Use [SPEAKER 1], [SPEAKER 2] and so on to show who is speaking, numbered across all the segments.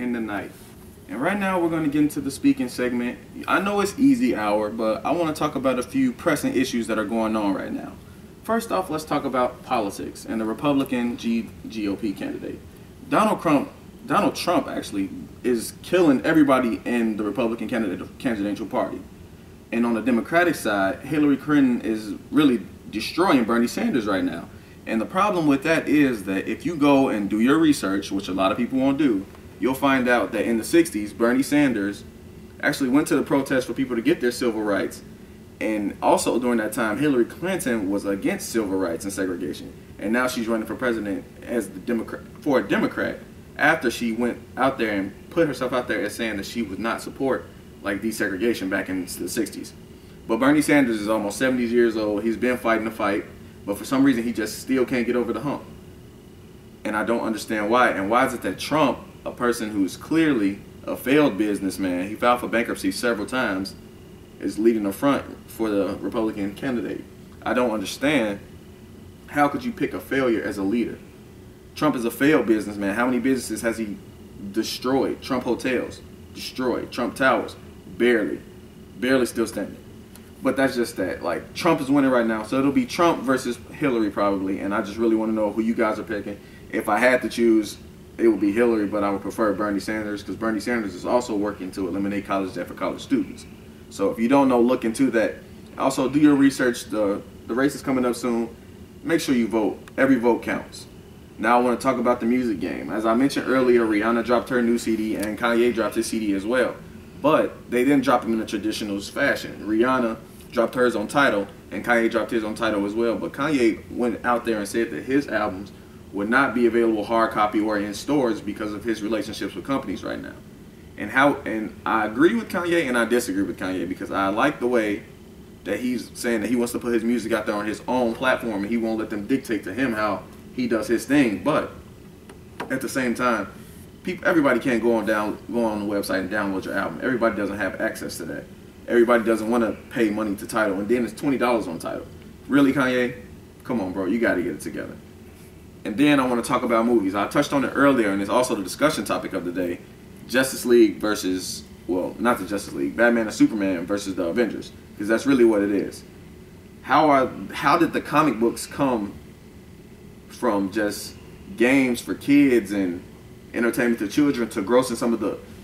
[SPEAKER 1] in the night. And right now we're going to get into the speaking segment. I know it's easy hour, but I want to talk about a few pressing issues that are going on right now. First off, let's talk about politics and the Republican GOP candidate. Donald Trump actually is killing everybody in the Republican candidate party. And on the Democratic side, Hillary Clinton is really destroying Bernie Sanders right now. And the problem with that is that if you go and do your research, which a lot of people won't do, you'll find out that in the 60s, Bernie Sanders actually went to the protest for people to get their civil rights. And also during that time, Hillary Clinton was against civil rights and segregation. And now she's running for president as for a Democrat after she went out there and put herself out there as saying that she would not support like desegregation back in the 60s. But Bernie Sanders is almost 70 years old. He's been fighting the fight, but for some reason he just still can't get over the hump. And I don't understand why. And why is it that Trump, a person who's clearly a failed businessman, he filed for bankruptcy several times, is leading the front for the Republican candidate? I don't understand. How could you pick a failure as a leader? Trump is a failed businessman. How many businesses has he destroyed? Trump hotels, destroyed. Trump towers, barely still standing. But that's just that. Like, Trump is winning right now, so it'll be Trump versus Hillary probably. And I just really want to know who you guys are picking. If I had to choose, it would be Hillary, but I would prefer Bernie Sanders because Bernie Sanders is also working to eliminate college debt for college students. So if you don't know, look into that. Also, do your research. The race is coming up soon. Make sure you vote. Every vote counts. Now I want to talk about the music game. As I mentioned earlier, Rihanna dropped her new CD and Kanye dropped his CD as well. But they didn't drop them in the traditional fashion. Rihanna dropped hers on Tidal and Kanye dropped his on Tidal as well. But Kanye went out there and said that his albums would not be available hard copy or in stores because of his relationships with companies right now. And I agree with Kanye and I disagree with Kanye because I like the way that he's saying that he wants to put his music out there on his own platform and he won't let them dictate to him how he does his thing. But at the same time, everybody can't go on the website and download your album. Everybody doesn't have access to that. Everybody doesn't want to pay money to Tidal, and then it's $20 on Tidal. Really, Kanye? Come on, bro. You got to get it together. And then I want to talk about movies. I touched on it earlier, and it's also the discussion topic of the day. Justice League versus, well, not the Justice League, Batman and Superman versus the Avengers, because that's really what it is. How did the comic books come from just games for kids and entertainment to children to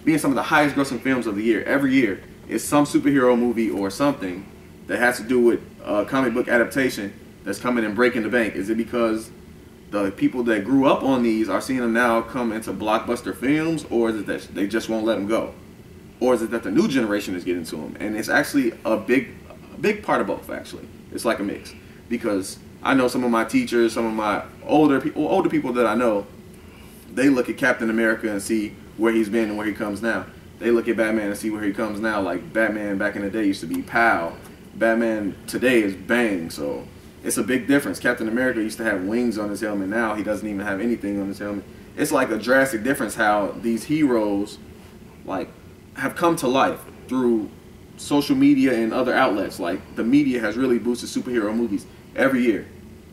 [SPEAKER 1] being some of the highest grossing films of the year? Every year is some superhero movie or something that has to do with a comic book adaptation that's coming and breaking the bank. Is it because the people that grew up on these are seeing them now come into blockbuster films, or is it that they just won't let them go? Or is it that the new generation is getting to them? And it's actually a big part of both, actually. It's like a mix. Because I know some of my teachers, some of my older people that I know, they look at Captain America and see where he's been and where he comes now. They look at Batman and see where he comes now. Like, Batman back in the day used to be pow. Batman today is bang. So it's a big difference. Captain America used to have wings on his helmet. Now he doesn't even have anything on his helmet. It's like a drastic difference how these heroes like have come to life through social media and other outlets. Like, the media has really boosted superhero movies every year.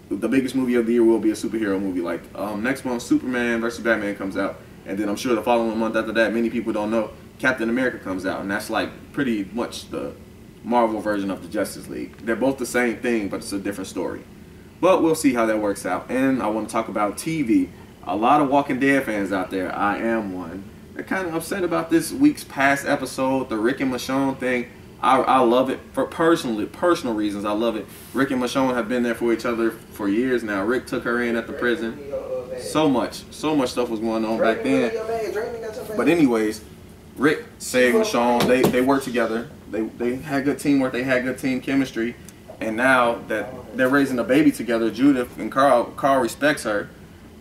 [SPEAKER 1] The biggest movie of the year will be a superhero movie. Like, next month, Superman versus Batman comes out. And then I'm sure the following month after that, many people don't know, Captain America comes out. And that's like pretty much the Marvel version of the Justice League. They're both the same thing, but it's a different story. But we'll see how that works out. And I want to talk about TV. A lot of Walking Dead fans out there, I am one, they're kind of upset about this week's past episode, the Rick and Michonne thing. I love it for personal reasons. I love it. Rick and Michonne have been there for each other for years now. Rick took her in at the prison. So much stuff was going on back then. But anyways, Rick saved Michonne. They worked together. They had good teamwork. They had good team chemistry. And now that they're raising a baby together, Judith and Carl respects her.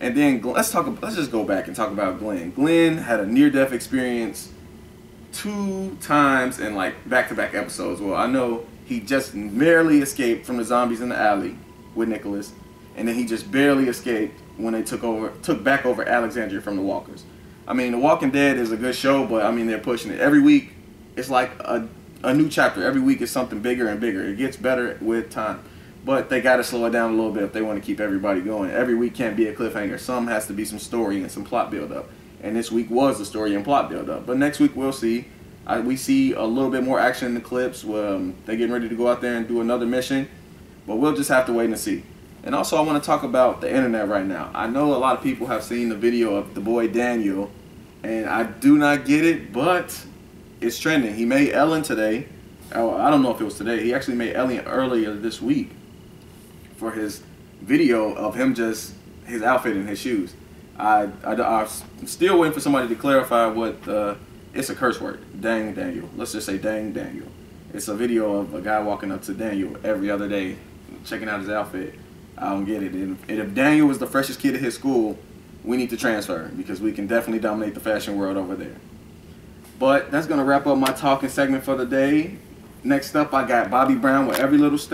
[SPEAKER 1] And then let's just go back and talk about Glenn. Glenn had a near-death experience 2 times in like back-to-back episodes. Well, I know he just barely escaped from the zombies in the alley with Nicholas, and then he just barely escaped when they took back over Alexandria from the Walkers. I mean, The Walking Dead is a good show, but I mean, they're pushing it every week. It's like a new chapter. Every week is something bigger and bigger. It gets better with time, but they got to slow it down a little bit if they want to keep everybody going. Every week can't be a cliffhanger. Some has to be some story and some plot build up. and this week was the story and plot build-up. But next week we'll see. We see a little bit more action in the clips. They're getting ready to go out there and do another mission, but we'll just have to wait and see. And also, I want to talk about the internet right now. I know a lot of people have seen the video of the boy Daniel, and I do not get it, but it's trending. He made Ellen today. I don't know if it was today. He actually made Ellen earlier this week for his video of him just his outfit and his shoes. I'm still waiting for somebody to clarify what it's a curse word. Dang Daniel. Let's just say dang Daniel. It's a video of a guy walking up to Daniel every other day, checking out his outfit. I don't get it. And if Daniel was the freshest kid at his school, we need to transfer because we can definitely dominate the fashion world over there. But that's going to wrap up my talking segment for the day. Next up, I got Bobby Brown with Every Little Step.